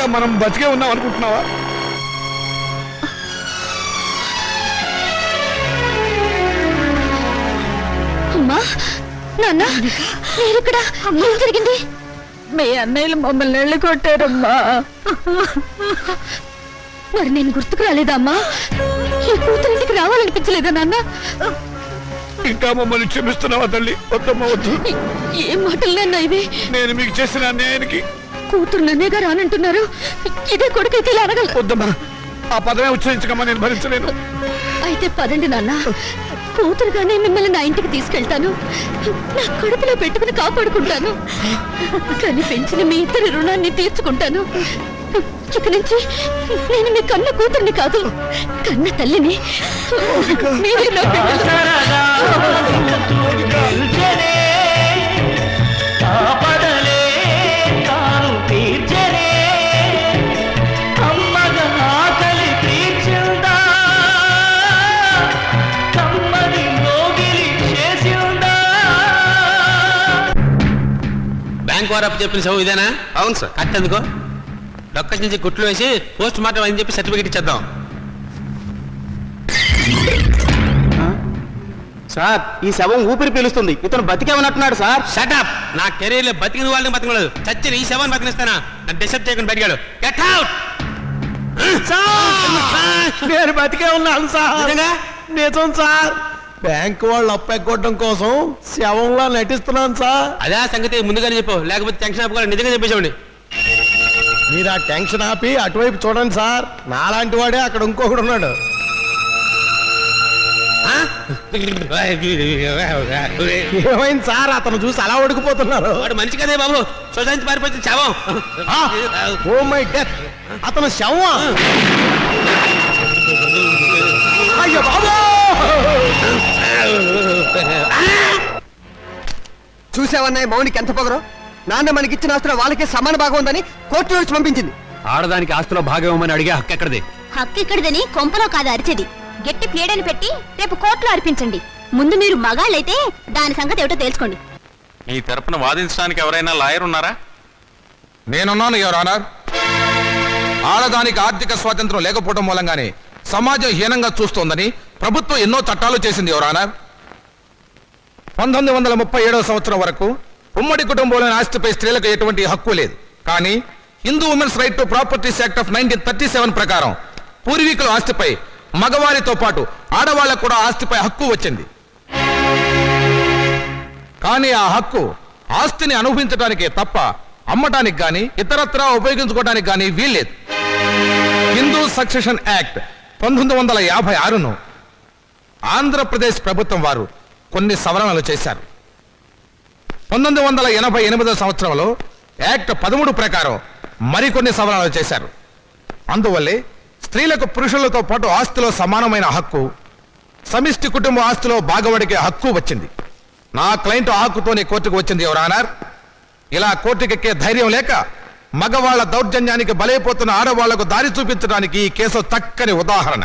ఇంకా మనం బతికే ఉన్నాం అనుకుంటున్నావా? అమ్మా నాన్న ఇక్కడ ఏం జరిగింది? మీ అన్నయ్యలు మమ్మల్ని వెళ్ళి కొట్టారమ్మా. మరి నేను గుర్తుకు రాలేదా అమ్మా? ఈ కూతురు ఇంటికి రావాలనిపించలేదా నాన్న? ఇంకా మమ్మల్ని క్షమిస్తున్నావా తల్లి? వద్దమ్మా వద్దు. ఏం మాటలు నాన్న ఇవి? నేను మీకు చేసిన అన్యాయానికి కూతురు నన్నేగా రానంటున్నారు. ఇదే కొడుకైతే ఇలా అనగల. వద్దమ్మా, ఆ పదమే ఉచ్చరించకమ్మా, నేను భరించలేను. అయితే పదండి నాన్న, కూతురుగానే మిమ్మల్ని నా ఇంటికి తీసుకెళ్తాను. నా కడుపులో పెట్టుకుని కాపాడుకుంటాను. కానీ పెంచిన మీ ఇద్దరి రుణాన్ని తీర్చుకుంటాను. ఇక నుంచి నేను మీ కన్న కూతుర్ని కాదు, కన్న తల్లిని. మీరే నా బిడ్డలు. బ్యాంక్ వారు చెప్పిన సౌ ఇదేనా? అవును సార్. కట్టెందుకో డొక్క నుంచి గుట్లు వేసి పోస్ట్ మార్టం అని చెప్పి సర్టిఫికెట్ ఇచ్చేద్దాం. సార్, ఈ శవం ఊపిరి పీలుస్తుంది, ఇతను బతికేమన్నట్టున్నాడు సార్. షటప్! నా కెరీర్ లో బతికిన వాళ్ళని బతకలేదు, చచ్చిన ఈ శవాన్ని బతికిస్తానా? నన్ను డిస్టర్బ్ చేయకుండా బతికాడు. Get out! నేను బతికే ఉన్నాను సార్. నిజం సార్. బ్యాంకు వాళ్ళు అప్పెక్కొట్టడం కోసం శవంలా నటిస్తున్నాను సార్. అదే సంగతి ముందుగానే చెప్పు, లేకపోతే టెన్షన్ ఆపుకోవాలి. నిజంగా చెప్పేసామండి. మీరు ఆ టెన్షన్ ఆపి అటువైపు చూడండి సార్. నాలాంటి వాడే అక్కడ ఇంకొకడు ఉన్నాడు. ఏమైంది సార్? అతను చూసి అలా ఉడికిపోతున్నారు. వాడు మనిషి కదే బాబు, సొసైటీ పారిపోతుంది శవం. Oh my death! అతను శవం. అయ్యో బాబు! చూసావన్నాయి మౌనికి ఎంత పొగరు. నాన్న మనకిచ్చిన ఆస్తులో వాళ్ళకే సమాన భాగం ఉందని కోర్టు నుంచి పంపించింది. ఆడదానికి ఆస్తిలో భాగం ఇవ్వమని అడిగే హక్కు ఎక్కడిది? హక్కు ఇక్కడిదని కొంపలో కాదు అరిచేది. గట్టి ప్లేడని పెట్టి రేపు కోర్టులో అర్పించండి. ముందు మీరు మగాళ్ళైతే దాని సంగతి ఏమిటో తెలుసుకోండి. మీ తరపున వాదించడానికి ఎవరైనా లాయర్ ఉన్నారా? నేనున్నాను యువర్ ఆనర్. ఆడదానికి ఆర్థిక స్వాతంత్రం లేకపోవడం మూలంగానే సమాజం హీనంగా చూస్తోందని ప్రభుత్వం ఎన్నో చట్టాలు చేసింది యువర్ ఆనర్. 1937 సంవత్సరం వరకు ఉమ్మడి కుటుంబంలోని ఆస్తిపై స్త్రీలకు ఎటువంటి హక్కు లేదు. కానీ Hindu women's right to properties act of 1937 ప్రకారం పూర్వీకుల ఆస్తిపై మగవారితో పాటు ఆడవాళ్లకు కూడా ఆస్తిపై హక్కు వచ్చింది. కానీ ఆ హక్కు ఆస్తిని అనుభవించడానికే తప్ప అమ్మటానికి గాని ఇతరత్రా ఉపయోగించుకోవడానికి గాని వీల్లేదు. హిందూ సక్సెషన్ యాక్ట్ 1956ను ఆంధ్రప్రదేశ్ ప్రభుత్వం వారు కొన్ని సవరణలు చేశారు. 1988 సంవత్సరంలో యాక్ట్ 13 ప్రకారం మరికొన్ని సవరణలు చేశారు. అందువల్లే స్త్రీలకు పురుషులతో పాటు ఆస్తిలో సమానమైన హక్కు, సమిష్టి కుటుంబ ఆస్తిలో భాగవడికే హక్కు వచ్చింది. నా క్లయింట్ హక్కుతోనే కోర్టుకు వచ్చింది యువర్ ఆనర్. ఇలా కోర్టుకెక్కే ధైర్యం లేక మగవాళ్ల దౌర్జన్యానికి బలైపోతున్న ఆడవాళ్లకు దారి చూపించడానికి ఈ కేసు చక్కని ఉదాహరణ.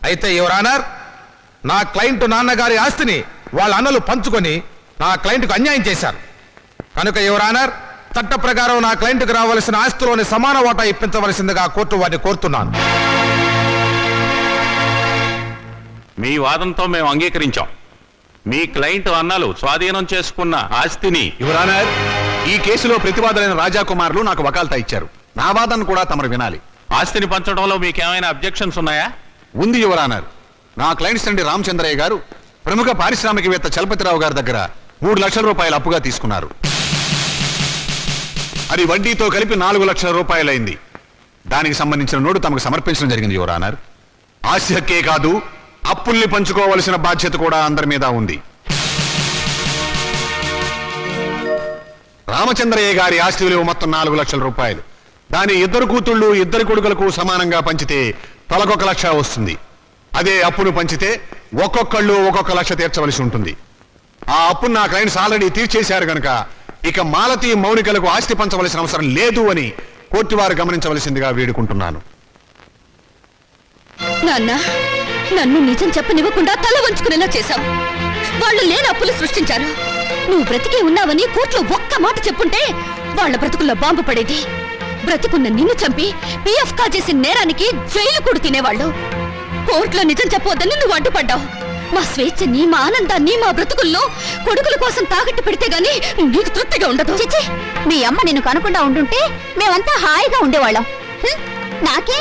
అయితే యువర్ ఆనర్, నా క్లయింట్ నాన్నగారి ఆస్తిని వాళ్ళ అన్నలు పంచుకొని నా క్లయింట్కు అన్యాయం చేశారు. కనుక యువర్ ఆనర్, చట్ట ప్రకారం నా క్లయింట్కు రావాల్సిన ఆస్తిలోని సమాన వాటా ఇప్పించవలసిందిగా కోర్టు వారిని కోరుతున్నాను. మీ వాదంతో మేము అంగీకరించాం. మీ క్లయింట్ అన్నలు స్వాధీనం చేసుకున్న ఆస్తిని యువర్ ఆనర్, ఈ కేసులో ప్రతివాదులైన రాజాకుమారులు నాకు వకాల్తా ఇచ్చారు. నా వాదన కూడా తమరు వినాలి. ఆస్తిని పంచడంలో మీకేమైనా అబ్జెక్షన్స్ ఉన్నాయా? ఉంది యువర్ ఆనర్. నా క్లయింట్స్ తండ్రి రామచంద్రయ్య గారు ప్రముఖ పారిశ్రామికవేత్త చలపతిరావు గారి దగ్గర 3 లక్షల రూపాయలు అప్పుగా తీసుకున్నారు. అది వడ్డీతో కలిపి 4 లక్షల రూపాయలైంది. దానికి సంబంధించిన నోటు తమకు సమర్పించడం జరిగింది యువర్ ఆనర్. ఆస్తి హక్కే కాదు, అప్పుల్ని పంచుకోవలసిన బాధ్యత కూడా అందరి మీద ఉంది. రామచంద్రయ్య గారి ఆస్తి విలువ మొత్తం 4 లక్షల రూపాయలు. దాని 2 కూతుళ్ళు 2 కొడుకులకు సమానంగా పంచితే తలకొక 1 లక్ష వస్తుంది. అదే అప్పును పంచితే ఒక్కొక్కళ్ళు 1 లక్ష తీర్చవలసి ఉంటుంది. ఆ అప్పును నా క్లయింట్స్ ఆల్రెడీ తీర్చేశారు గనక ఇక మాలతి మౌనికలకు ఆస్తి పంచవలసిన అవసరం లేదు అని కోర్టు వారు గమనించవలసిందిగా వేడుకుంటున్నాను. నాన్న, నన్ను నిజం చెప్పనివ్వకుండా తల వంచుకునేలా చేశావు. వాళ్ళు లేని అప్పులు సృష్టించారు. నువ్వు బ్రతికే ఉన్నావని కోర్టులో ఒక్క మాట చెప్పుంటే వాళ్ళ బ్రతుకుల్లో బాంబు పడేది. బ్రతికున్న నిన్ను చంపి పిఎఫ్ కాజేసిన నేరానికి జైలు కూడా తినేవాళ్ళు. కోర్టులో నిజం చెప్పొద్దని నువ్వు అడ్డుపడ్డావు. మా స్వేచ్ఛని, మా ఆనందాన్ని, మా బ్రతుకుల్లో కొడుకుల కోసం తాకట్టు పెడితే గాని నీకు తృప్తిగా ఉండదు. చిచి, మీ అమ్మ నిన్ను కనకుండా ఉండుంటే మేమంతా హాయిగా ఉండేవాళ్ళం. నాకే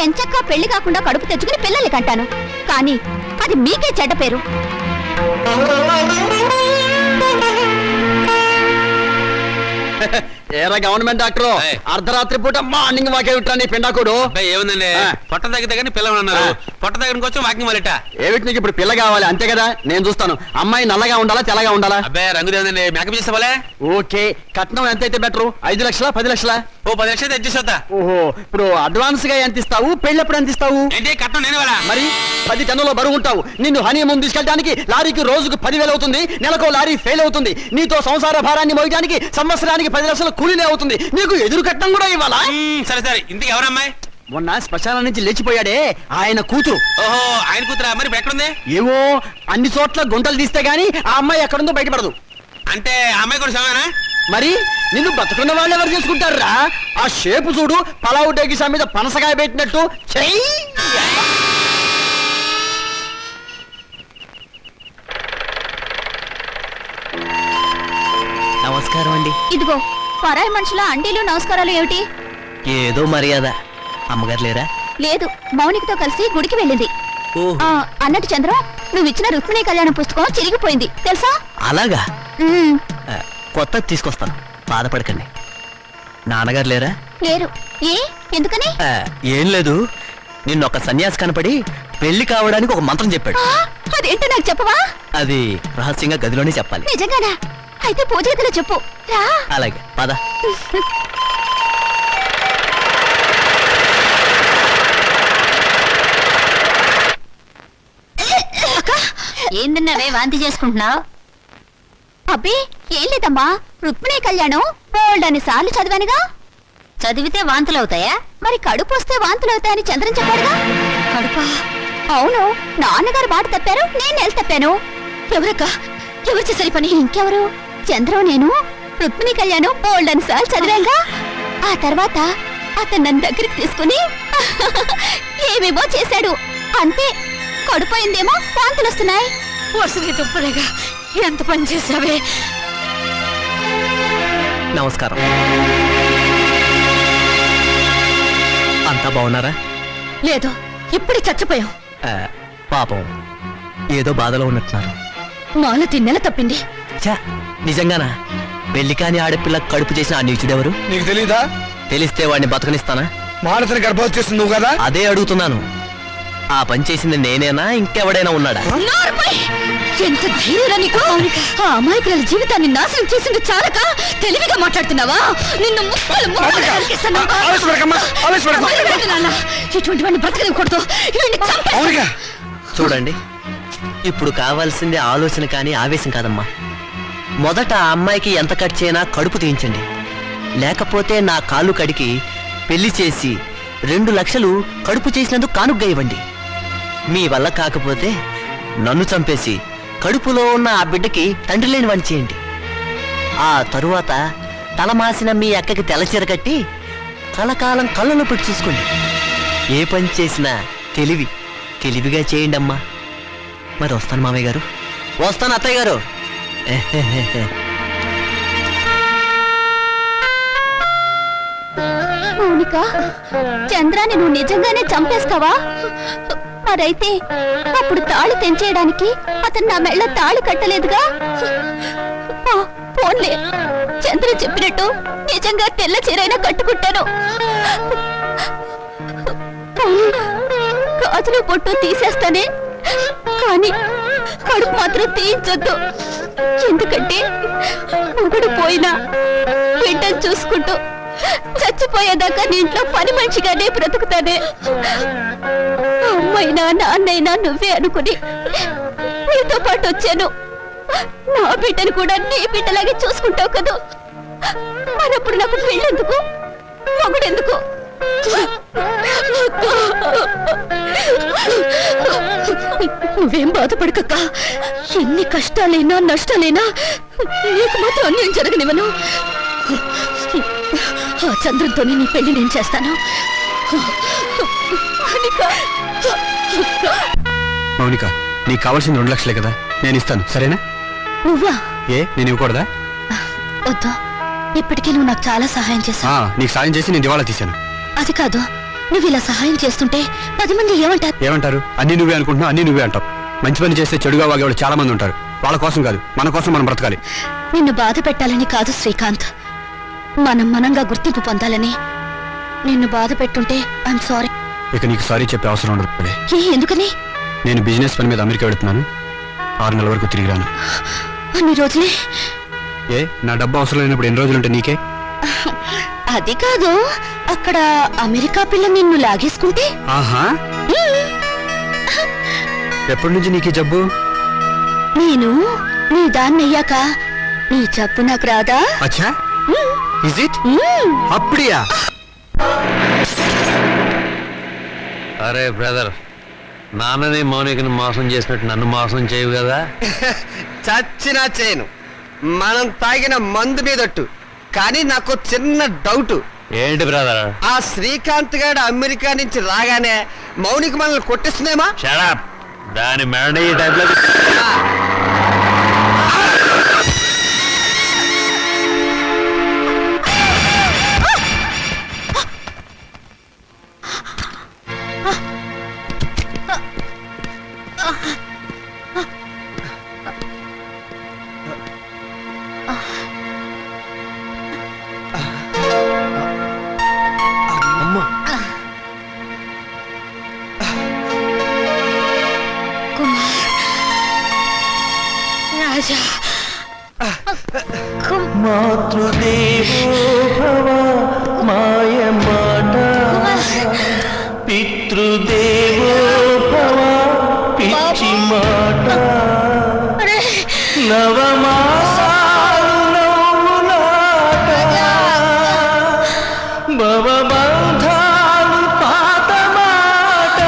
ఎంచక్కా పెళ్లి కాకుండా కడుపు తెచ్చుకుని పిల్లల్ని కంటాను. కానీ అది మీకే చెడ్డ పేరు. ఏరా గవర్నమెంట్ డాక్టర్ ఏయ్. అర్ధరాత్రి పూట మార్నింగ్ వాకే విట్రా నీ పిండాకుడు. అబ్బాయి ఏముందండి, పొట్ట తగ్గితే కానీ పిల్లలు ఉన్నారు. పొట్ట దగ్గర వచ్చి వాకింగ్ వాళ్ళట. ఏమిటి నీకు ఇప్పుడు పిల్ల కావాలి అంతే కదా? నేను చూస్తాను. అమ్మాయి నల్లగా ఉండాలా తెల్లగా ఉండాలా? అబ్బాయి రంగు ఏముందండి, మేకప్ చేసేవాళ్ళే. ఓకే, కట్నం ఎంత అయితే బెటరు? 5 లక్షలా 10 లక్షలా? ఓ 10 లక్షలు తెచ్చేసొద్దా. ఓహో, ఇప్పుడు అడ్వాన్స్ గా ఎంత ఇస్తావు? పెళ్ళప్పుడు ఎంత ఇస్తావు? ఏంటి కట్నం నేను వాళ్ళ? మరి 10 టన్నుల బరువు ఉంటావు. నిన్ను హనీమూన్ తీసుకెళ్ళడానికి లారీకి రోజుకు 10,000 అవుతుంది. నెలకు లారీ ఫెయిల్ అవుతుంది. నీతో సంసార భారాన్ని మోయడానికి సంవత్సరానికి 10 లక్షల కూలీనే అవుతుంది. నీకు ఎదురు కట్నం కూడా ఇవ్వాలా? సరే సరే, ఇంతకు ఎవరమ్మాయి? మొన్న శ్మశానం నుంచి లేచిపోయాడే ఆయన కూతురు. ఓహో, ఆయన కూతురా? మరి ఇప్పుడు ఎక్కడుంది? ఏవో అన్ని చోట్ల గుంటలు తీస్తే గానీ ఆ అమ్మాయి ఎక్కడుందో బయటపడదు. అంటే ఆ అమ్మాయి కూడా సమానా? మరి నిన్ను బతుకున్న వాళ్ళు ఎవరు చేసుకుంటారా? ఆ షేపు చూడు, పలావు టేకిసా మీద పనసకాయ పెట్టినట్టు. చెయ్యి. నమస్కారం అండి. ఇదిగో పరాయి మనుషుల అండీలు నమస్కారాలు ఏమిటి? ఏదో మర్యాద. అమ్మగారు లేరా? లేదు, మౌనికతో కలిసి గుడికి వెళ్ళింది. ఓహో, అన్నట్టు చంద్రం, నువ్వు ఇచ్చిన రుక్మిణి కళ్యాణం పుస్తకం చిరిగిపోయింది తెలుసా? అలాగా? ఉమ్, కొత్తది తీసుకొస్తాను, బాధపడకండి. నాన్నగారు లేరా? లేరు. ఏ ఎందుకని? ఏం లేదు, నిన్న ఒక సన్యాసి కనపడి పెళ్లి కావడానికి ఒక మంత్రం చెప్పాడు. అదేంటో నాకు చెప్పవా? అది రహస్యంగా గదిలోనే చెప్పాలి. నిజంగానా? అయితే పూజ గదిలో చెప్పు. రా. అలాగే పద. ఏందన్నావే వాంతి చేసుకుంటున్నావు? అబ్బే ఏం లేదమ్మా, రుక్మిణి కళ్యాణం బోల్డని సార్లు చదివానుగా. చదివితే వాంతులు అవుతాయా? మరి కడుపు వస్తే వాంతులు అవుతాయని చంద్రం చెప్పాడుగా. కడుపా? అవును, నాన్నగారు మాట తప్పారు, నేను నెల తప్పాను. ఎవరక్క? ఎవరు చేసరి పని? ఇంకెవరు? చంద్రం నేను రుక్మిణి కళ్యాణం బోల్డని సార్లు చదివాగా. ఆ తర్వాత అతను నన్ను దగ్గరికి తీసుకుని ఏమేమో చేశాడు. అంతే, కడుపోయిందేమో వాంతులు వస్తున్నాయి. వసతి తుప్పలేగా ఎంత పని చేసావే. నమస్కారం. అంతా బాగున్నారా? లేదు, ఇప్పుడే చచ్చిపోయాం. పాపం ఏదో బాధలో ఉన్నట్టున్నారు. మాలతి నెల తప్పింది. ఛా, నిజంగానా? పెళ్లి కాని ఆడపిల్ల కడుపు చేసిన ఆ నీచుడెవరు? నీకు తెలీదా? తెలిస్తే వాడిని బతకనిస్తానా? మానసిని గర్భవతి చేస్తుంది నువ్వు కదా? అదే అడుగుతున్నాను. ఆ పని చేసింది నేనేనా, ఇంకెవడైనా ఉన్నాడా? నోర్మై! ఎంత ధైర్యరా నీకు? ఆ అమాయకుల జీవితాన్ని నాశనం చేసింది చాలక తెలివిగా మాట్లాడుతున్నావా? నిన్ను ముక్కలు ముక్కలు నరికేస్తాను. వదిలిపెట్టు నాన్న. ఇటువంటి వాడిని బ్రతకనివ్వకూడదు. వీడిని చంపేస్తా. చూడండి, ఇప్పుడు కావాల్సింది ఆలోచన కానీ ఆవేశం కాదమ్మా. మొదట ఆ అమ్మాయికి ఎంత ఖర్చు అయినా కడుపు తీయించండి. లేకపోతే నా కాళ్ళు కడికి పెళ్లి చేసి 2 లక్షలు కడుపు చేసినందుకు కానుగ్గా ఇవ్వండి. మీ వల్ల కాకపోతే నన్ను చంపేసి కడుపులో ఉన్న ఆ బిడ్డకి తండ్రి లేని వాడిని చేయండి. ఆ తరువాత తలమాసిన మీ అక్కకి తెల్లచీర కట్టి కలకాలం కళ్ళలో పెట్టి చూసుకోండి. ఏ పని చేసినా తెలివిగా చేయండి అమ్మా. మరి వస్తాను మామయ్య గారు. వస్తాను అత్తయ్య గారు. మౌనిక, చంద్రాన్ని నువ్వు నిజంగానే చంపేస్తావా? మరైతే అప్పుడు తాళి తెంచేయడానికి అతను నా మెళ్ళ తాళి కట్టలేదుగా. పోన్లే, చంద్ర చెప్పినట్టు నిజంగా తెల్ల చీరైనా కట్టుకుంటాను. గాజులు పొట్టు తీసేస్తానే, కానీ కడుపు మాత్రం తీయించొద్దు. ఎందుకంటే మొగుడు పోయినా బిడ్డను చూసుకుంటూ చచ్చిపోయేదాకా నీ ఇంట్లో పని మనిషిగానే బ్రతుకుతానే. అమ్మైనా నాన్నైనా నువ్వే అనుకుని నీతో పాటు వచ్చాను. నా బిడ్డను కూడా నీ బిడ్డలాగే చూసుకుంటావు కదా. మరప్పుడు నాకు పెళ్ళెందుకు, మొగుడెందుకు? నువ్వేం బాధపడకక్క. ఎన్ని కష్టాలైనా నష్టాలైనా నీకు మాత్రం అన్యాయం జరగనివ్వను. ఆ చంద్రునితోనే నీ పెళ్లి నేను చేస్తాను. మౌనిక, నీకు కావాల్సింది 2 లక్షలే కదా, నేను ఇస్తాను, సరేనా? నువ్వా? ఏ, నేను ఇవ్వకూడదా? వద్దు, ఇప్పటికే నువ్వు నాకు చాలా సహాయం చేశావు. నీకు సాయం చేసి నేను దివాళా తీశాను. అది కాదు, నువ్వు ఇలా సహాయం చేస్తుంటే 10 మంది ఏమంటారు? ఏమంటారు? అన్ని నువ్వే అనుకుంటున్నావు, అన్ని నువ్వే అంటావు. మంచి పని చేస్తే చెడుగా వాగేవాళ్ళు చాలా మంది ఉంటారు. వాళ్ళ కోసం కాదు, మన కోసం మనం బ్రతకాలి. నిన్ను బాధ పెట్టాలని కాదు శ్రీకాంత్, మనంగా గుర్తింపు పొందాలని. నిన్ను బాధ పెట్టుంటే ఐఎమ్ సారీ. ఇక నీకు సారీ చెప్పే అవసరం ఉండదు. ఎందుకని? నేను బిజినెస్ పని మీద అమెరికా వెళుతున్నాను. 6 నెలల వరకు తిరిగి రాను. అన్ని రోజులే? ఏ, నా డబ్బు అవసరం లేనప్పుడు ఎన్ని రోజులుంటే నీకే? అది కాదు, అక్కడ అమెరికా పిల్ల నిన్ను లాగేసుకుంటే? ఆహా, ఎప్పటి నుంచి నీకు ఈ జబ్బు? నేను నీ దాన్ని అయ్యాక నీ జబ్బు నాకు రాదా? అచ్చా, ఇస్ ఇట్? అప్పుడియా? అరే బ్రదర్, నాన్నని మౌనికని మోసం చేసినట్టు నన్ను మోసం చేయవు కదా? చచ్చినా చేయను, మనం తాగిన మందు మీదట్టు. కానీ నాకు చిన్న డౌట్. ఏంటి బ్రదర్? ఆ శ్రీకాంత్ గారు అమెరికా నుంచి రాగానే మౌనిక మనల్ని కొట్టిస్తుందేమా? షడప్, దాని మెడ ఈ టైప్లో. రాజా, మాతృదేవో భవ మాయ మాట, పితృదేవో భవ పిచ్చి మాట, నవమాసాలు నవ్వులాట, భవబంధాలు పాత మాట.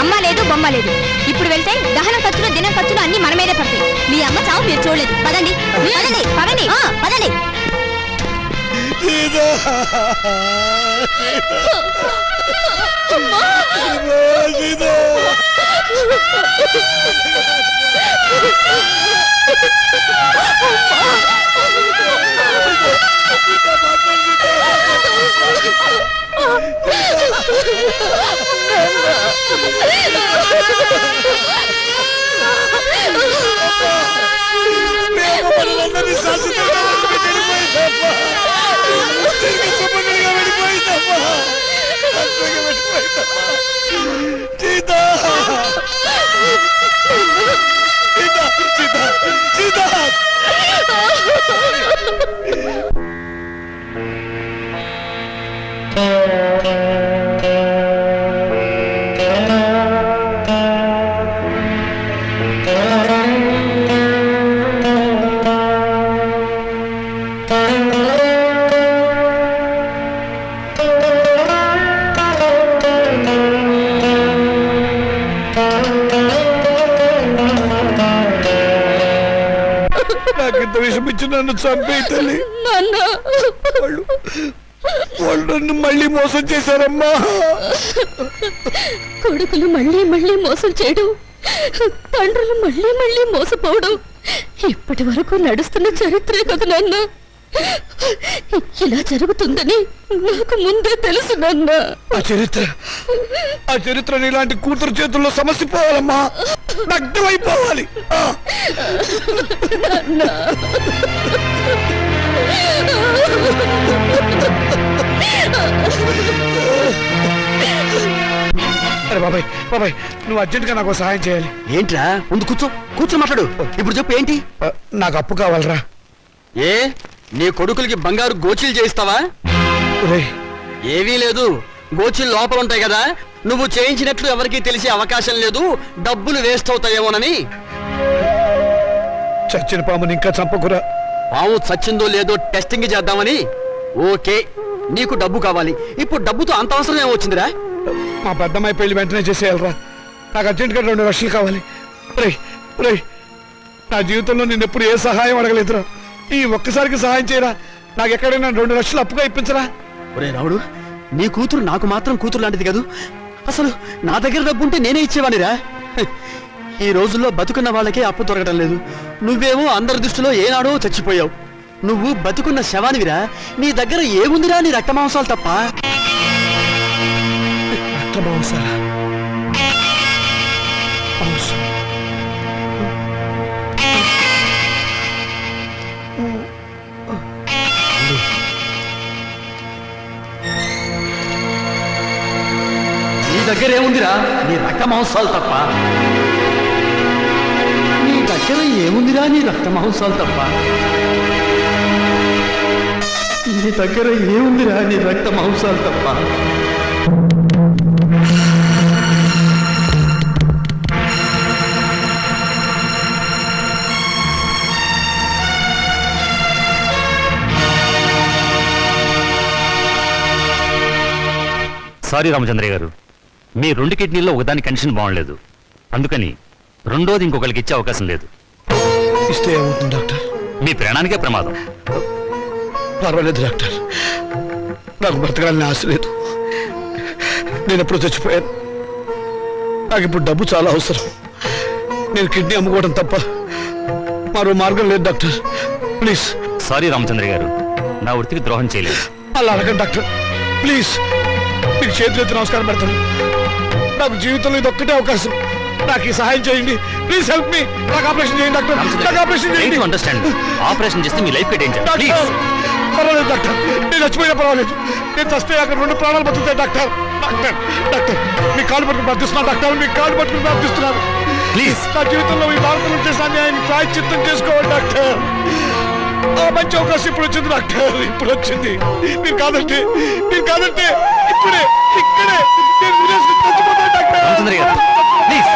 అమ్మ లేదు, బొమ్మ లేదు. ఇప్పుడు వెళ్తే దహనం ఖర్చులు, దినం ఖర్చులు అన్ని మన మీదే పడతాయి. మీ అమ్మ చావు మీరు చూడలేదు. పదండి పదండి పదండి పదండి. నాకింత విషమిచ్చి నన్ను చంపే తల్లి. వాళ్ళు నన్ను మళ్ళీ మోసం చేశారమ్మా. కొడుకులు మళ్ళీ మళ్ళీ మోసం చేయడం, తండ్రులు మళ్ళీ మళ్ళీ మోసపోవడం ఇప్పటి వరకు నడుస్తున్న చరిత్రే కదా నాన్న. ఇలా జరుగుతుందని నాకు ముందే తెలుసు నాన్న. ఆ చరిత్ర నీలాంటి కూతురు చేతుల్లో సమస్య పోవాలమ్మా, నగ్నమైపోవాలి. అరే బాబాయ్ బాబాయ్, నువ్వు అర్జెంట్ గా నాకు సహాయం చేయాలి. ఏంట్రా ముందు కూర్చో మాట్లాడు. ఇప్పుడు చెప్పు ఏంటి? నాకు అప్పు కావాలరా. ఏ నీ కొడుకులకి బంగారు గోచీలు చేయిస్తావా? ఒరేయ్, ఏవీ లేదు, గోచీలు లోపల ఉంటాయి కదా, నువ్వు చేయించినట్లు ఎవరికీ తెలిసే అవకాశం లేదు, డబ్బులు వేస్ట్ అవుతాయేమోనని. చచ్చిన పాముని ఇంకా చంపకురా. పాము చచ్చిందో లేదో టెస్టింగ్ చేద్దామని. ఓకే, నీకు డబ్బు కావాలి. ఇప్పుడు డబ్బుతో అంత అవసరం ఏమొచ్చిందిరా? మా పెద్దమ్మాయి పెళ్లి వెంటనే చేసేయాలరా. నాకు అర్జెంట్ గా 2 లక్షలు కావాలి. నా జీవితంలో నేను ఎప్పుడు ఏ సహాయం అడగలేదురా. ఈ ఒక్కసారికి సహాయం చేయరా. నాకు ఎక్కడైనా 2 లక్షలు అప్పుగా ఇప్పించరా. ఒరే రావుడు, నీ కూతురు నాకు మాత్రం కూతురు లాంటిది కాదు. అసలు నా దగ్గర డబ్బు ఉంటే నేనే ఇచ్చేవాడిరా. ఈ రోజుల్లో బతుకున్న వాళ్ళకే అప్పు దొరకడం లేదు. నువ్వేమో అందరి దృష్టిలో ఏనాడో చచ్చిపోయావు. నువ్వు బతుకున్న శవానివిరా. నీ దగ్గర ఏముందిరా నీ రక్త మాంసాలు తప్ప. నీ దగ్గర ఏముందిరా నీ రక్త మాంసాలు తప్ప. నీ దగ్గర ఏముందిరా నీ రక్త మాంసాలు తప్ప. నీ దగ్గర ఏముందిరా నీ రక్త మాంసాలు తప్ప. సారీ రామచంద్ర గారు, మీ 2 కిడ్నీల్లో ఒకదాని కండిషన్ బాగుండలేదు, అందుకని రెండోది ఇంకొకరికి ఇచ్చే అవకాశం లేదు. ఇస్తే ఏమవుతుంది డాక్టర్? మీ ప్రాణానికే ప్రమాదం. పర్వాలేదు డాక్టర్, నాకు బ్రతకాలని ఆశ లేదు. నేను ఎప్పుడు చచ్చిపోయాను. నాకు ఇప్పుడు డబ్బు చాలా అవసరం. నేను కిడ్నీ అమ్ముకోవడం తప్ప మరో మార్గం లేదు డాక్టర్. ప్లీజ్. సారీ రామచంద్ర గారు, నా వృత్తికి ద్రోహం చేయలేదు. అలా అడగండి డాక్టర్, ప్లీజ్. మీకు చేతులెత్తి నమస్కారం పెడతాను. నాకు జీవితంలో ఇది ఒక్కటే అవకాశం. నాకు ఈ సహాయం చేయండి. Please help me. నాకు ఆపరేషన్ చేయండి డాక్టర్. నాకు ఆపరేషన్ చేయండి. అండర్స్టాండ్. ఆపరేషన్ చేస్తే మీ లైఫ్ డేంజర్. ప్లీజ్. పర్వాలేదు డాక్టర్, నేను చచ్చిపోయినా పర్వాలేదు. నేను చస్తే అక్కడ 2 ప్రాణాలు బతుకుతాయి డాక్టర్. డాక్టర్ డాక్టర్ మీ కాళ్ళు పట్టుకుని ప్రార్థిస్తున్నాను డాక్టర్. మీ కాళ్ళు పట్టుకుని ప్రార్థిస్తున్నాను. ప్లీజ్. నా జీవితంలో ఈ భారతంలో చేసిన అన్యాయాన్ని ప్రాయశ్చిత్తం చేసుకోవాలి డాక్టర్. ఆ మంచి అవకాశం ఇప్పుడు వచ్చింది డాక్టర్, ఇప్పుడు వచ్చింది. మీరు కాదంటే ఇప్పుడే ఇక్కడే నేను విదేశం చచ్చిపోతాను డాక్టర్. రామచంద్ర గారు, ప్లీజ్.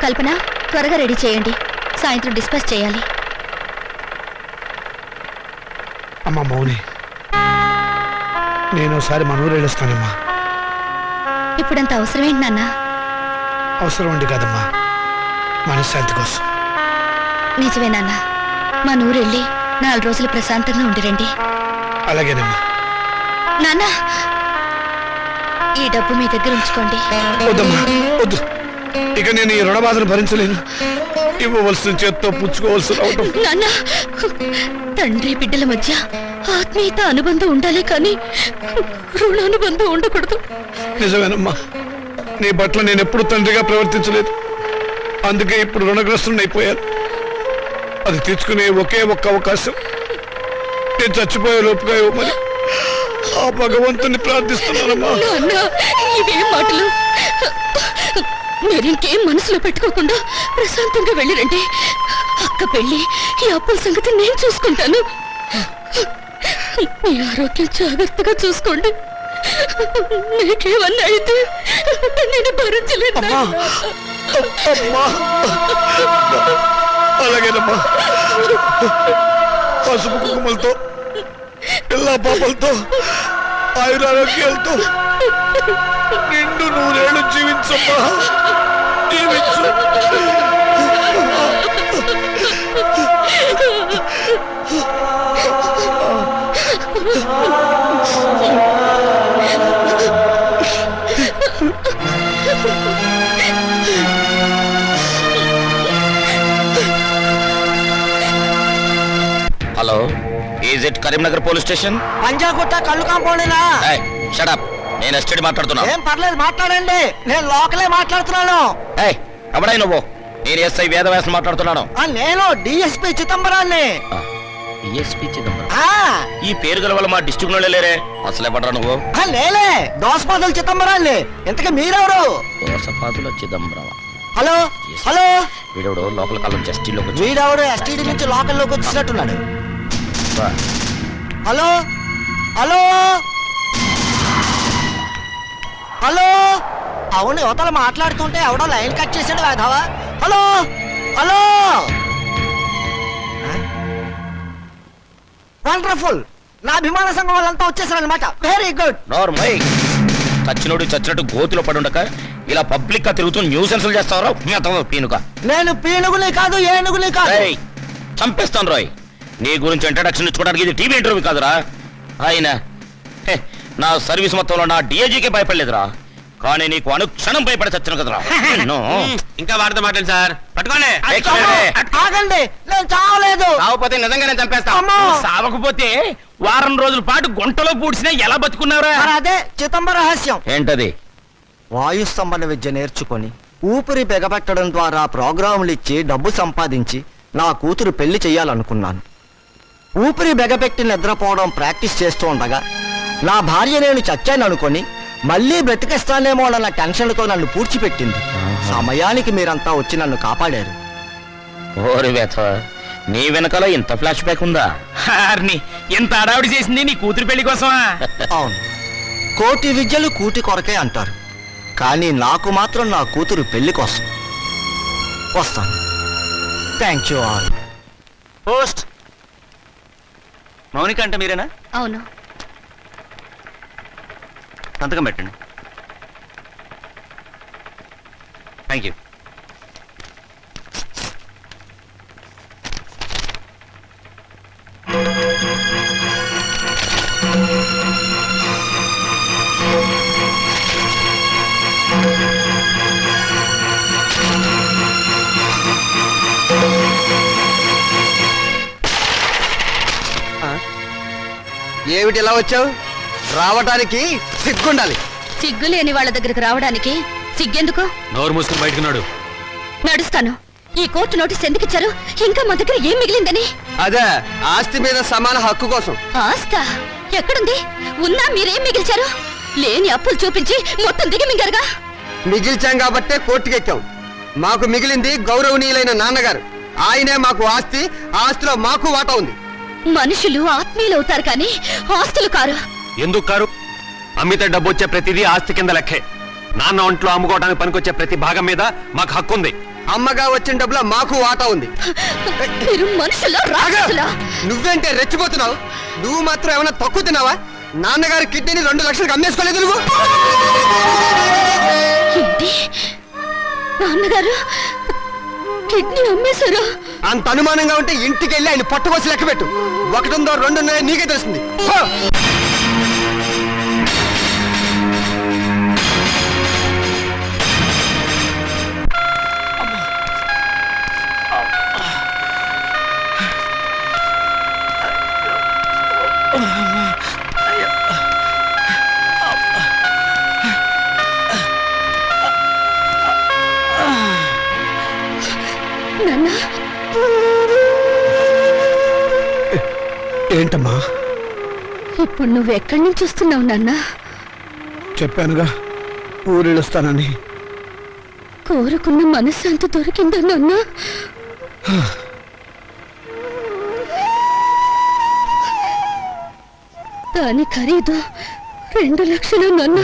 కల్పన, త్వరగా రెడీ చేయండి, సాయంత్రం డిస్పాచ్ చేయాలి. అమ్మా మౌని, నేను ఒకసారి మన ఊరు వెళ్ళొస్తానమ్మా. ఇప్పుడంత అవసరం ఏంటి నాన్న? అవసరం ఉండి కాదమ్మా, మనశ్శాంతి కోసం. నిజమే నాన్న, మా నూరు వెళ్ళి 4 రోజులు ప్రశాంతంగా ఉండిరండి. అలాగేనమ్మా. నాన్న, ఈ డబ్బు మీ దగ్గర ఉంచుకోండి. వద్దమ్మా, వద్దు. ఇక నేను ఈ రుణబాధను భరించలేను. ఇవ్వవలసిన చేత్తో పుచ్చుకోవాల్సి రావటం. నాన్న, తండ్రి బిడ్డల మధ్య ఆత్మీయత అనుబంధం ఉండాలి కానీ రుణానుబంధం ఉండకూడదు. నిజమేనమ్మా, నీ పట్ల నేను ఎప్పుడు తండ్రిగా ప్రవర్తించలేదు. అందుకే ఇప్పుడు రుణగ్రస్తుని అయిపోయాను. అది తీర్చుకునే ఒకే ఒక్క అవకాశం నేను చచ్చిపోయే లోపుగా ఇవ్వమని ఆ భగవంతుని ప్రార్థిస్తున్నానమ్మా. నాన్న, ఇవేం మాటలు? మీరింకేం మనసులో పెట్టుకోకుండా ప్రశాంతంగా వెళ్ళిరండి. అక్క పెళ్ళి, ఈ అప్పుల సంగతి నేను చూసుకుంటాను. మీ ఆరోగ్యం జాగ్రత్తగా చూసుకోండి. మీకేమన్నా అయితే నేను భరించలేదు. అలాగేనమ్మా, పసుపు కుంకుమలతో, పిల్ల పాపలతో, ఆయురారోగ్యాలతో నిండు 100 ఏళ్ళు జీవించమ్మా, జీవించు. Hello, is it Karimnagar police station? Panjagutta కళ్ళు కాంపౌండేనా? షడప్, నేను ఎస్టడీ మాట్లాడుతున్నా. ఏం పర్లేదు మాట్లాడండి, నేను లోకలే మాట్లాడుతున్నాను. ఎవడై నువ్వు? నేను ఎస్ఐ వేదవ్యాసం మాట్లాడుతున్నాను. నేను డిఎస్పీ చిదంబరాన్ని. డిఎస్పీ చిదంబరం? ఈ పేరు గల వల్ల మా డిస్ట్రిక్ట్ లో లేరే. అసలే పడరా నువ్వు? నేనే దోసపాదుల చిదంబరాన్ని. ఇంతకీ మీరెవరు? దోసపాదుల చిదంబరం. హలో హలో, వీడెవడు లోకల్ కాలం ఎస్టీలోకి వీడెవడు ఎస్టీడీ నుంచి లోకల్లోకి వచ్చినట్టున్నాడు. హలో హలో హలో, అవును యువతలు మాట్లాడుతుంటే ఎవడో లైన్ కట్ చేసాడు వేధవా. హలో హలో, వండర్ఫుల్, నా అభిమాన సంఘం వాళ్ళంతా వచ్చేసారనమాట. Very good. నార్మల్ చచ్చినోడు చచ్చినట్టు గోతులో పడుండక ఇలా పబ్లిక్ గా తిరుగుతూ న్యూసెన్స్ చేస్తావరా పీనుక? నేను పీనుగుని కాదు, ఏనుగుని కాదు. చంపేస్తాను రాయ్. నీ గురించి ఇంట్రడక్షన్ ఇచ్చుకోవడానికి ఇది టీవీ ఇంటర్వ్యూ కాదురా. ఆయన నా సర్వీస్ మొత్తంలో నా డిఐజీకే భయపడలేదురా, కానీ నీకు అనుక్షణం భయపడి చచ్చాను కదరా. ఇంకా వాడితో మాట్లాడు సార్. పట్టుకోండి. ఆగండి, నేను చావలేదు. కాకపోతే నిజంగానే చంపేస్తా. సావకపోతే వారం రోజుల పాటు గుంటలో పూడ్చినా ఎలా బతుకున్నావురా? అదే చిదంబర రహస్యం. ఏంటది? వాయుస్తంభన విద్య నేర్చుకొని ఊపిరి బిగబెట్టడం ద్వారా ప్రోగ్రాములు ఇచ్చి డబ్బు సంపాదించి నా కూతురు పెళ్లి చెయ్యాలనుకున్నాను. ఊపిరి బిగబెట్టి నిద్రపోవడం ప్రాక్టీస్ చేస్తూ ఉండగా నా భార్య నేను చచ్చాను అనుకొని మళ్ళీ బ్రతికిస్తానేమో అన్న టెన్షన్తో నన్ను పూడ్చిపెట్టింది. సమయానికి మీరంతా వచ్చి నన్ను కాపాడారు. ఓరి వేత, నీ వెనకాల ఇంత ఫ్లాష్ బ్యాక్ ఉందా? ఎంత అడావిడి చేసింది నీ కూతురు పెళ్లి కోసమా? అవును, కోటి విద్యలు కూటి కొరకే అంటారు, కానీ నాకు మాత్రం నా కూతురు పెళ్లి కోసం. వస్తాను. Thank you all. Post Mounika అంటే మీరేనా? అవును. సంతకం పెట్టండి. Thank you. ఏమిటి ఇలా వచ్చావు? రావటానికి సిగ్గుండాలి. సిగ్గు లేని వాళ్ళ దగ్గరకు రావడానికి సిగ్గెందుకు? నోరు మూసుకుని బయటకున్నాడు. నడుస్తాను. ఈ కోర్టు నోటీస్ ఎందుకు ఇచ్చారు? ఇంకా మా దగ్గర ఏం మిగిలిందని? అదే, ఆస్తి మీద సమాన హక్కు కోసం. ఆస్తా ఎక్కడుంది? ఉన్నా మీరేం మిగిల్చారు? లేని అప్పులు చూపించి మొత్తం దిగి మింగారుగా. మిగిల్చాం కాబట్టే కోర్టుకెక్కాం. మాకు మిగిలింది గౌరవనీయులైన నాన్నగారు. ఆయనే మాకు ఆస్తి, ఆ ఆస్తిలో మాకు వాటా ఉంది. మనుషులు ఆత్మీయులు అవుతారు కానీ ఆస్తులు కారు. ఎందుకు కారు? అమ్మితే డబ్బు వచ్చే ప్రతిదీ ఆస్తి కింద లెక్కే. నాన్న ఒంట్లో అమ్ముకోవడానికి పనికొచ్చే ప్రతి భాగం మీద మాకు హక్కు ఉంది. అమ్మగా వచ్చిన డబ్బులో మాకు వాటా ఉంది. మీరు మనుషులు రాక్షసులా? నువ్వేంటే రెచ్చిపోతున్నావు? నువ్వు మాత్రం ఏమైనా తక్కువ తిన్నావా? నాన్నగారి కిడ్నీని 2 లక్షలకు అమ్మేసుకోలేదు నువ్వు. ఏంటి? నాన్నగారు కిడ్నీ అమ్మేశారా? అంత అనుమానంగా ఉంటే ఇంటికి వెళ్ళి ఆయన పట్టుకోసి లెక్క పెట్టు. 1 ఉందో 2 ఉన్నాయో నీకే తెలుస్తుంది. ఏంటమ్మా? ఇప్పుడు నువ్వు ఎక్కడి నుంచి వస్తున్నావు నాన్న? చెప్పానుగా, ఊరెళ్ళొస్తానని. కోరుకున్న మనశ్శాంతి దొరికిందా నాన్న? దాని ఖరీదు 2 లక్షలు నాన్న.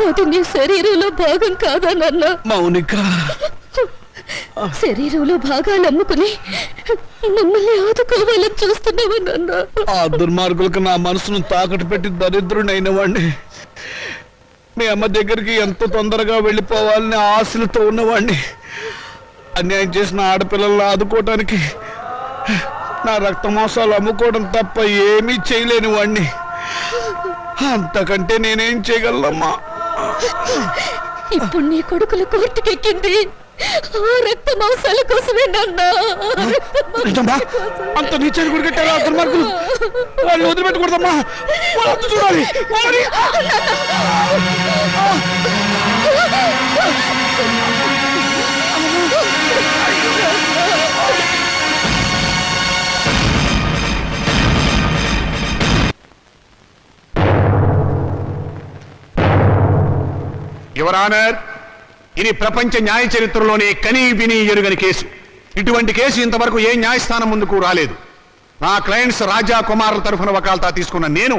అది నీ శరీరంలో భాగం కాదా నాన్న? మౌనిక, శరీరంలో భాగాలు అమ్ముకుని మమ్మల్ని ఆదుకోవాలని చూస్తున్నావా నాన్న? ఆ దుర్మార్గులకు నా మనసును తాకట్టు పెట్టి దరిద్రుడైన వాడిని, మీ అమ్మ దగ్గరికి ఎంత తొందరగా వెళ్ళిపోవాలని ఆశలతో ఉన్నవాడిని, అన్యాయం చేసిన ఆడపిల్లలను ఆదుకోవటానికి నా రక్త మాంసాలు అమ్ముకోవడం తప్ప ఏమీ చేయలేని వాడిని. అంతకంటే నేనేం చేయగలనమ్మా? ఇప్పుడు నీ కొడుకుల కోర్టుకెక్కింది. ఆ రక్త మాంసాల కోసమే నాన్న. నిజమ్మా? అంత నీచాన్ని కూడా కట్టారా దుర్మార్గులు? వాళ్ళు వదిలిపెట్టకూడదమ్మా, వాళ్ళు అంత చూడాలి. యువర్ ఆనర్, ఇది ప్రపంచ న్యాయ చరిత్రలోనే కనీ విని ఎరుగని కేసు. ఇటువంటి కేసు ఇంతవరకు ఏ న్యాయస్థానం ముందుకు రాలేదు. నా క్లయింట్స్ రాజా కుమార్ల తరఫున వకాల్తా తీసుకున్న నేను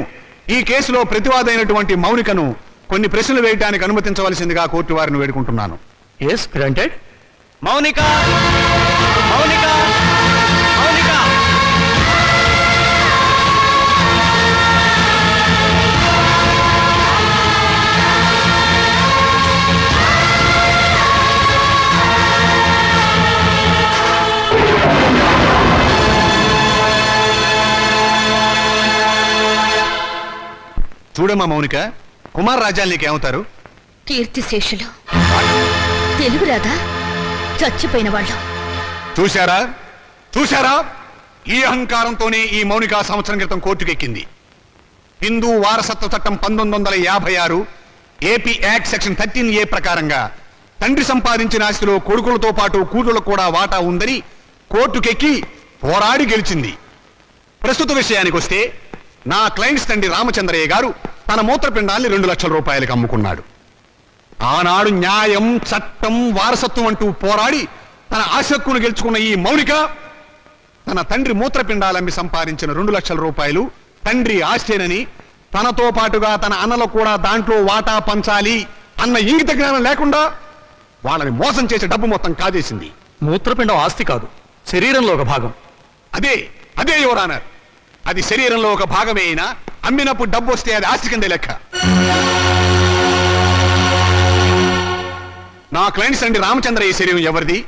ఈ కేసులో ప్రతివాదైనటువంటి మౌనికను కొన్ని ప్రశ్నలు వేయడానికి అనుమతించవలసిందిగా కోర్టు వారిని వేడుకుంటున్నాను. Yes granted. మౌనిక, మౌనిక, మౌనిక. చూడమ్మా మౌనిక, కుమార్ రాజాలు నీకేమవుతారు? కీర్తిశేషులు. తెలుగు రాదా? చచ్చిపోయిన వాళ్ళు. చూశారా చూశారా, ఈ అహంకారంతోనే ఈ మౌనిక సంవత్సరం క్రితం కోర్టుకెక్కింది. హిందూ వారసత్వ చట్టం 1956 ఏపీ యాక్ట్ సెక్షన్ 13A ప్రకారంగా తండ్రి సంపాదించిన ఆస్తిలో కొడుకులతో పాటు కూతుళ్లకు కూడా వాటా ఉందని కోర్టుకెక్కి పోరాడి గెలిచింది. ప్రస్తుత విషయానికి వస్తే నా క్లయింట్స్ తండ్రి రామచంద్రయ్య గారు తన మూత్రపిండాన్ని 2 లక్షల రూపాయలకు అమ్ముకున్నాడు. ఆనాడు న్యాయం, చట్టం, వారసత్వం అంటూ పోరాడి తన ఆశక్కును గెలుచుకున్న ఈ మౌనిక తన తండ్రి మూత్రపిండాలమ్మి సంపాదించిన 2 లక్షల రూపాయలు తండ్రి ఆస్తేనని, తనతో పాటుగా తన అన్నలు కూడా దాంట్లో వాటా పంచాలి అన్న ఇంగిత జ్ఞానం లేకుండా వాళ్ళని మోసం చేసే డబ్బు మొత్తం కాజేసింది. మూత్రపిండం ఆస్తి కాదు, శరీరంలో ఒక భాగం. అదే అదే యువర్ ఆనర్, అది శరీరంలో ఒక భాగమే అయినా అమ్మినప్పుడు డబ్బు వస్తే అది ఆస్తి కిందే లెక్క. నా క్లయింట్స్ అండి రామచంద్రయ్య శరీరం ఎవరిది?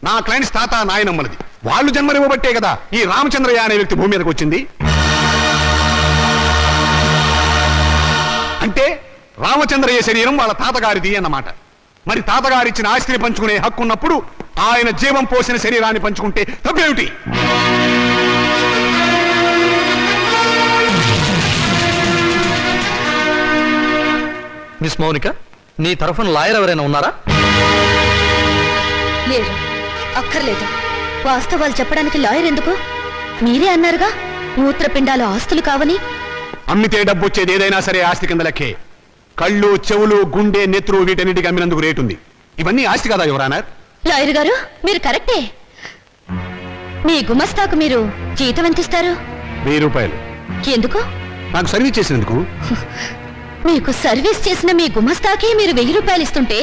నా క్లయింట్స్ తాత నాయనమ్మలది. వాళ్ళు జన్మనివ్వబట్టే కదా ఈ రామచంద్రయ్య అనే వ్యక్తి భూమి మీదకి వచ్చింది. అంటే రామచంద్రయ్య శరీరం వాళ్ళ తాతగారిది అన్నమాట. మరి తాతగారిచ్చిన ఆస్తిని పంచుకునే హక్కు ఉన్నప్పుడు ఆయన జీవం పోసిన శరీరాన్ని పంచుకుంటే తప్పేమిటి? మిస్ మౌనిక, నీ తరఫున లాయర్ ఎవరైనా ఉన్నారా? లేరు. అక్కర్లేదు. వాస్తవాలు చెప్పడానికి లాయర్ ఎందుకు? మీరే అన్నారుగా మూత్రపిండాలు ఆస్తులు కావని. అమ్మితే డబ్బు వచ్చేది ఏదైనా సరే ఆస్తి కింద లెక్కే. కళ్ళు, చెవులు, గుండె, నెత్తురు వీటన్నిటికి అమ్మినందుకు రేటు ఉంది. ఇవన్నీ ఆస్తి కదా యువర్ ఆనర్. లాయర్ గారు, మీరు కరెక్టే. మీ గుమస్తాకు మీరు జీతం ఎంత ఇస్తారు? 1000 రూపాయలు. ఎందుకు? నాకు సర్వీస్ చేసినందుకు. మీకు సర్వీస్ చేసిన మీ గుమస్తాకి మీరు 1000 రూపాయలు ఇస్తుంటే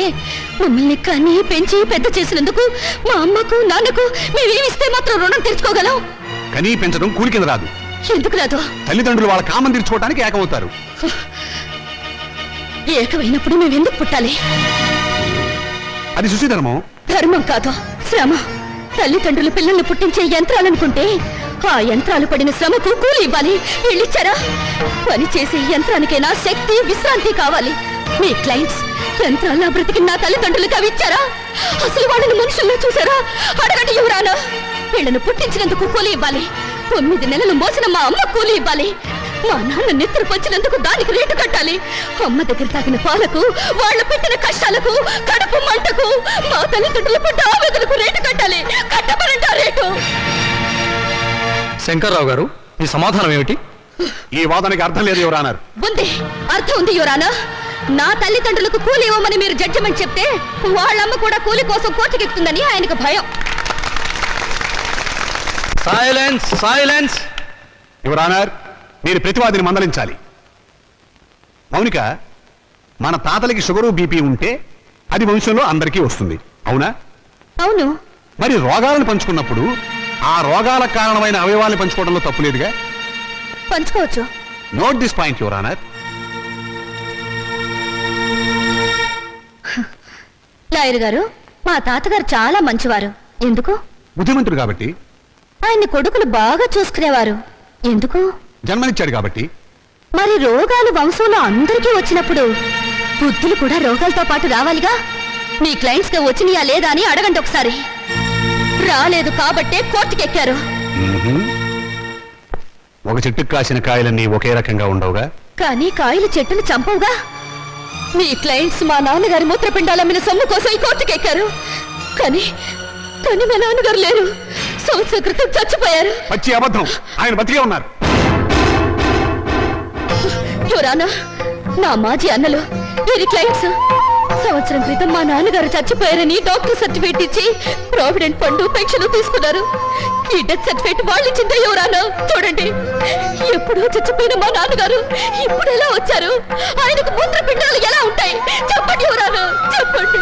మమ్మల్ని కని పెంచి పెద్ద చేసినందుకు మా అమ్మకు నాన్నకు మేమేమిస్తే మాత్రం రుణం తీర్చుకోగలం? కనీ పెంచడం కూలి కింద రాదు. ఎందుకు రాదు? తల్లిదండ్రులు వాళ్ళ కామం తీర్చుకోవడానికి ఏకమవుతారు. ఏకమైనప్పుడు మేమెందుకు పుట్టాలి? అది సుశీధర్మం. ధర్మం కాదు, శ్రమ. తల్లిదండ్రులు పిల్లల్ని పుట్టించే యంత్రాలనుకుంటే ఆ యంత్రాలు పడిన శ్రమకు కూలి ఇవ్వాలి. వీళ్ళిచ్చారా? పని చేసే యంత్రానికైనా శక్తి, విశ్రాంతి కావాలి. మీ క్లయింట్స్ యంత్రాల్లో బ్రతికి నా తల్లిదండ్రులకు అవి ఇచ్చారా? అసలు వాళ్ళని మనుషుల్లో చూసారా? అడగండి యువరానా. వీళ్ళను పుట్టించినందుకు కూలి ఇవ్వాలి. 9 నెలలు మోసిన మా అమ్మ కూలి ఇవ్వాలి. మా నాన్న నెత్తురు పంచినందుకు దానికి రేటు కట్టాలి. అమ్మ దగ్గర తాగిన పాలకు, వాళ్ళు పెట్టిన కష్టాలకు, కడుపు మంటకు, మా తల్లిదండ్రులు పడ్డ ఆవేదనకు రేటు కట్టాలి. కట్టమనంటే రేటు. శంకర్రావు గారు, మీ సమాధానం ఏమిటి? ఈ వాదనకి అర్థం లేదు యువర్ ఆనర్. ఉంది, అర్థం ఉంది యువరానా. నా తల్లిదండ్రులకు కూలి ఇవ్వమని మీరు జడ్జిమెంట్ చెప్తే వాళ్ళమ్మ కూడా కూలి కోసం కోర్టుకెక్కుతుందని ఆయనకు భయం. Silence, silence. యువర్ ఆనర్, మీరు ప్రతివాదిని మందలించాలి. మౌనిక, మన తాతలకి షుగరు, బీపీ ఉంటే అది వంశంలో అందరికీ వస్తుంది, అవునా? అవును. మరి రోగాలను పంచుకున్నప్పుడు ఆ రోగాలకు కారణమైన అవయవాలను పంచుకోవడంలో తప్పు లేదుగా? పంచుకోవచ్చు. Note this point your honour. Lawyer గారు, మా తాతగారు చాలా మంచివారు. ఎందుకు? బుద్ధిమంతుడు కాబట్టి. ఆయన్ని కొడుకులు బాగా చూసుకునేవారు. ఎందుకు? జన్మనిచ్చాడు కాబట్టి. మరి రోగాలు వంశంలో అందరికీ వచ్చినప్పుడు బుద్ధులు కూడా రోగాలతో పాటు రావాలిగా. మీ క్లయింట్స్ గా వచ్చినాయా లేదా అని అడగండి ఒకసారి. రాలేదు కాబట్టే కోర్టుకెక్కారు. ఒక చెట్టుకు కాసిన కాయలన్నీ ఒకే రకంగా ఉండవుగా. కానీ కాయలు చెట్టును చంపవుగా. మీ క్లయింట్స్ మా నాన్నగారి మూత్రపిండాలమ్మిన సొమ్ము కోసం ఈ కోర్టుకెక్కారు. కానీ కానీ మా నాన్నగారు లేరు. సంవత్సరం క్రితం చచ్చిపోయారు. పచ్చి అబద్ధం. ఆయన బతికే ఉన్నారు. యువరానా, నా మాజీ అన్నలు వీరి క్లయింట్స్ సంవత్సరం క్రితం మా నాన్నగారు చచ్చిపోయారని డాక్టర్ సర్టిఫికేట్ ఇచ్చి ప్రావిడెంట్ ఫండ్ పెన్షన్ తీసుకున్నారు. ఈ డెత్ సర్టిఫికేట్ వాళ్ళు ఇచ్చిందే యువరానా. చూడండి, ఎప్పుడో చచ్చిపోయిన మా నాన్నగారు ఇప్పుడు ఎలా వచ్చారు? ఆయనకు మూత్రపిండాలు ఎలా ఉంటాయి? చెప్పండి యువరానా, చెప్పండి.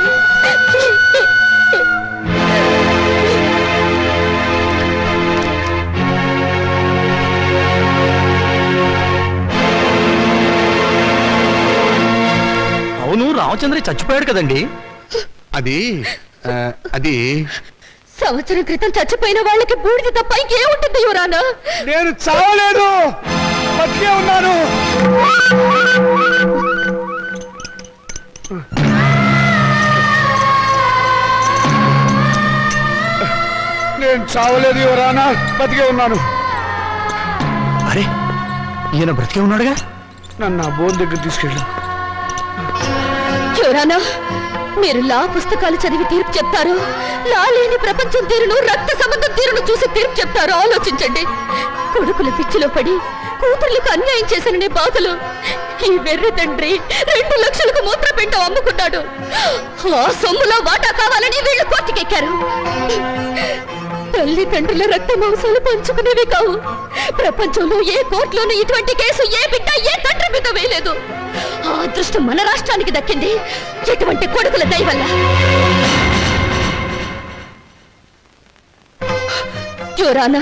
అవును, రామచంద్ర చచ్చిపోయాడు కదండి. అది సంవత్సరం క్రితం చచ్చిపోయిన వాళ్ళకి బూడిద తప్ప ఇంకేముంటుంది యువరానా? నేను చావలేదు, బతికే ఉన్నాను. నేను చావలేదు యువరానా, బతికే ఉన్నాను. అరే, ఈయన బ్రతికే ఉన్నాడుగా. నన్ను ఆ బోన్ దగ్గర తీసుకెళ్ళు. యువరానా, మీరు లా పుస్తకాలు చదివి తీర్పు చెప్తారు, లా లేని ప్రపంచం తీరును, రక్త సంబంధం తీరును చూసి తీర్పు చెప్తారు. ఆలోచించండి. కొడుకుల పిచ్చిలో పడి కూతుర్లకు అన్యాయం చేశాననే బాధలు ఈ వెర్రి తండ్రి 2 లక్షలకు మూత్రపిండం అమ్ముకున్నాడు. ఆ సొమ్ములో వాటా కావాలని వీళ్ళు కోర్టుకెక్కారు. తల్లిదండ్రుల రక్త మాంసాలు పంచుకునేవి కావు. ప్రపంచంలో ఏ కోర్టులోనూ ఇటువంటి కేసు ఏ బిడ్డ ఏ తండ్రి మీద వేయలేదు. ఆ అదృష్టం మన రాష్ట్రానికి దక్కింది ఇటువంటి కొడుకుల దయ వల్ల. యువరానా,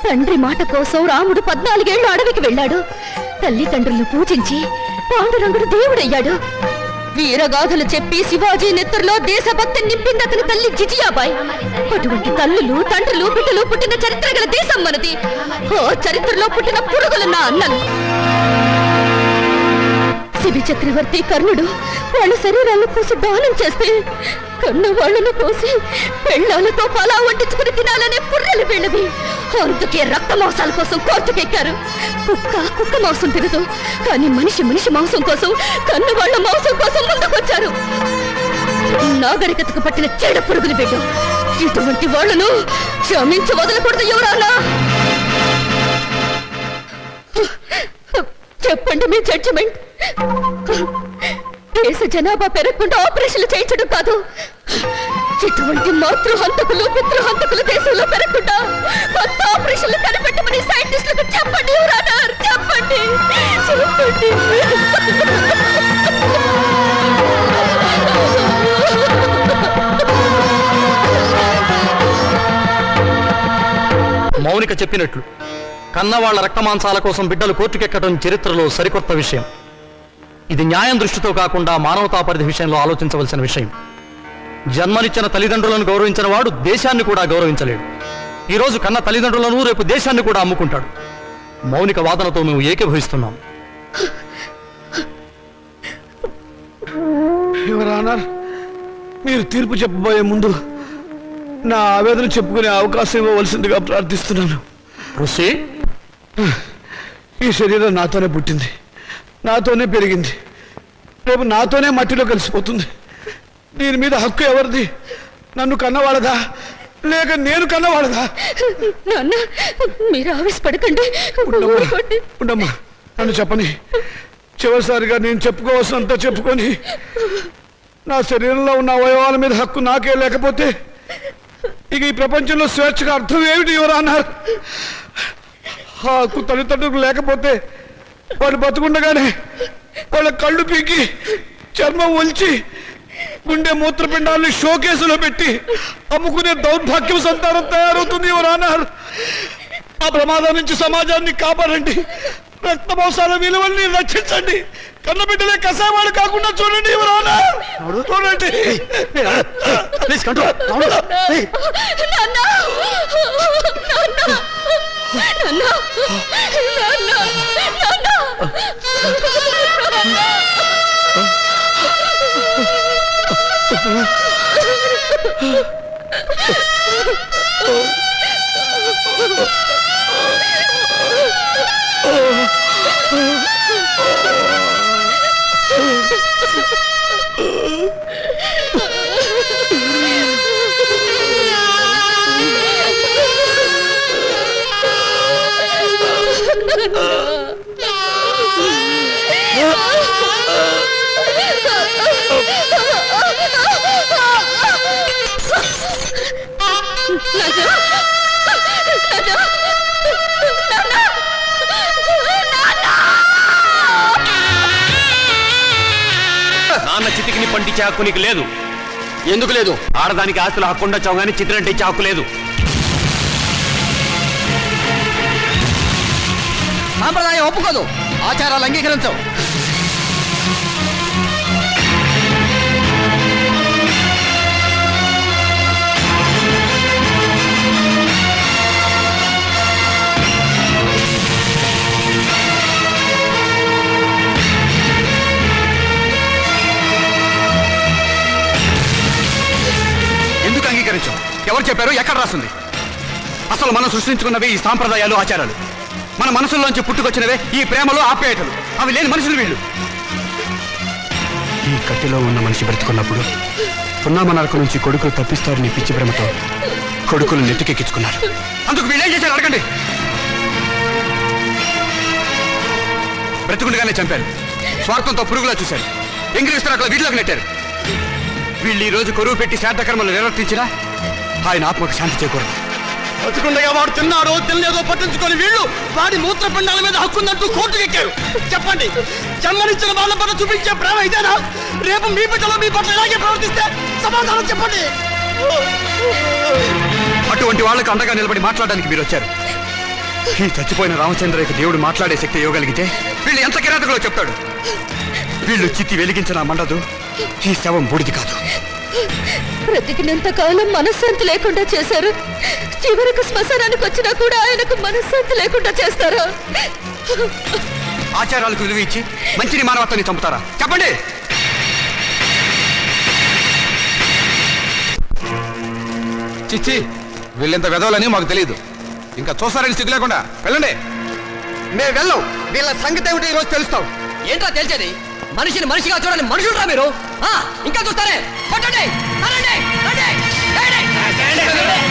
తండ్రి మాట కోసం రాముడు 14 ఏళ్లు అడవికి వెళ్ళాడు. తల్లిదండ్రులను పూజించి పాండురంగుడు దేవుడయ్యాడు. వీరగాథలు చెప్పి శివాజీ నెత్తురులో దేశభక్తి నింపింది అతని తల్లి జిజియాబాయ్. అటువంటి తల్లులు తండ్రులు బిడ్డలు పుట్టిన చరిత్ర గల దేశం మనది. ఓ చరిత్రలో పుట్టిన పురుగులు నా అన్నలు. శిబి చక్రవర్తి కర్ణుడు వాళ్ళ శరీరాలను కోసి దానం చేస్తే కన్న వాళ్ళను కోసి పెళ్ళాలతో పలా వండించుకుని తినాలనే పుర్రెలు వీళ్ళవి. అందుకే రక్త మాంసాల కోసం కోర్టుకెక్కారు. కుక్క మాంసం తినదు, కానీ మనిషి మాంసం కోసం, కన్న వాళ్ళ మాంసం కోసం ముందుకొచ్చారు. నాగరికతకు పట్టిన చెడ పురుగులు బిడ్డ. ఇటువంటి వాళ్ళను క్షమించి వదలకూడదు యువరానా. చెప్పండి మీ జడ్జిమెంట్. దేశ జనాభా పెరగకుండా ఆపరేషన్లు చేయించడం కాదు, ఇటువంటి మాతృహంతకులు పితృహంతకులు దేశంలో పెరగకుండా కొత్త ఆపరేషన్లు కనిపెట్టమని సైంటిస్టులకు చెప్పండి యువరానా, చెప్పండి చెప్పండి. మౌనిక చెప్పినట్లు కన్నవాళ్ల రక్తమాంసాల కోసం బిడ్డలు కోర్టుకెక్కడం చరిత్రలో సరికొత్త విషయం. ఇది న్యాయం దృష్టితో కాకుండా మానవతా పరిధి విషయంలో ఆలోచించవలసిన విషయం. జన్మనిచ్చిన తల్లిదండ్రులను గౌరవించిన వాడు దేశాన్ని కూడా గౌరవించలేడు. ఈరోజు కన్న తల్లిదండ్రులను రేపు దేశాన్ని కూడా అమ్ముకుంటాడు. మౌనిక వాదనతో మేము ఏకీభవిస్తున్నాం. యువర్ ఆనర్, మీరు తీర్పు చెప్పబోయే ముందు నా ఆవేదన చెప్పుకునే అవకాశం ఇవ్వవలసిందిగా ప్రార్థిస్తున్నాను. ఈ శరీరం నాతోనే పుట్టింది, నాతోనే పెరిగింది, రేపు నాతోనే మట్టిలో కలిసిపోతుంది. దీని మీద హక్కు ఎవరిది? నన్ను కన్నవాడదా లేక నేను కన్నవాడదా? నాన్న, మీరు ఆవేశపడకండి. ఉండమ్మా, నన్ను చెప్పని. చివరిసారిగా నేను చెప్పుకోవాల్సినంత చెప్పుకొని నా శరీరంలో ఉన్న అవయవాల మీద హక్కు నాకే లేకపోతే ఇక ఈ ప్రపంచంలో స్వేచ్ఛగా అర్థం ఏమిటి ఎవరు అన్నారు? హక్కు తల్లిదండ్రులకు లేకపోతే వాళ్ళు బతుకుండగానే వాళ్ళ కళ్ళు పీకి చర్మం ఒలిచి గుండె మూత్రపిండాలని షోకేసులో పెట్టి అమ్ముకునే దౌర్భాగ్యం సంతానం తయారవుతుంది ఎవరు అన్నారు. ఆ ప్రమాదం నుంచి సమాజాన్ని కాపాడండి, రక్త మాంసాల విలువల్ని రక్షించండి, కన్నబిడ్డలే కసావాళ్ళు కాకుండా చూడండి ఎవరు అన్నారు. చూడండి. నాన్న నాన్న చితికిని పండించే హక్కు నీకు లేదు. ఎందుకు లేదు? ఆడదానికి ఆస్తుల హక్కు ఉండొచ్చావు కానీ చిత్రంటే ఇచ్చే హక్కు లేదు. సాంప్రదాయం ఒప్పుకోదు, ఆచారాలు అంగీకరించవు. ఎందుకు అంగీకరించాం? ఎవరు చెప్పారు? ఎక్కడ రాస్తుంది? అసలు మనం సృష్టించుకున్నవే ఈ సాంప్రదాయాలు, ఆచారాలు. మన మనసుల్లోంచి పుట్టుకొచ్చినవే ఈ ప్రేమలు, ఆప్యాయతలు. అవి లేని మనుషులు వీళ్ళు. ఈ కట్టెలో ఉన్న మనిషి బ్రతుకున్నప్పుడు పున్నామ నరక నుంచి కొడుకులు తప్పిస్తారని పిచ్చి ప్రేమతో కొడుకులు నెత్తికెక్కించుకున్నారు. అందుకు వీళ్ళేం చేశారు అడగండి. బ్రతుకుండగానే చంపారు, స్వార్థంతో పురుగులా చూశారు, ఎంగిరిస్తున్నట్లు వీటిలోకి నెట్టారు. వీళ్ళు ఈ రోజు కొరువు పెట్టి శ్రాద్ధ కర్మలు నిర్వర్తించినా ఆయన ఆత్మకు శాంతి చేకూరదు. బతుకుండగా వాడు తిన్నాడో తినలేదో పట్టించుకొని వీళ్ళు వాడి మూత్రపిండాల మీద హక్కుందంటూ కోర్టుకు ఎక్కారు. చెప్పండి, జన్మనిచ్చిన వాళ్ళ పట్ల చూపించే ప్రేమ ఇదేనా? రేపు మీ బిడ్డలో మీ పట్ల ఇలాగే ప్రవర్తిస్తే సమాధానం చెప్పండి. అటువంటి వాళ్ళకు అండగా నిలబడి మాట్లాడడానికి మీరు వచ్చారు. ఈ చచ్చిపోయిన రామచంద్రయ్యకు దేవుడు మాట్లాడే శక్తి ఇవ్వగలిగితే వీళ్ళు ఎంత కిరాతకులో చెప్తాడు. వీళ్ళు చిత్తి వెలిగించిన మండదు, ఈ శవం బూడిది కాదు. బ్రతికినంత కాలం మనశ్శాంతి లేకుండా చేశారు, చివరికి శ్మశానానికి వచ్చినా కూడా ఆయనకు మనశ్శాంతి లేకుండా చేస్తారా? ఆచారాలకు విలువ ఇచ్చి మంచిని మానవత్వాన్ని చంపుతారా? చెప్పండి. చిచ్చి, వీళ్ళెంత వెదవలని మాకు తెలియదు. ఇంకా చూస్తారని సిగ్గు లేకుండా వెళ్ళండి. మేము వెళ్ళం. వీళ్ళ సంగతి ఏమిటి ఈరోజు తెలుస్తాం. ఏంట్రా తెలిసేది? మనిషిని మనిషిగా చూడని మనుషులురా మీరు. ఇంకా చూస్తారే? పట్టండి, రండి, రండి, రండి.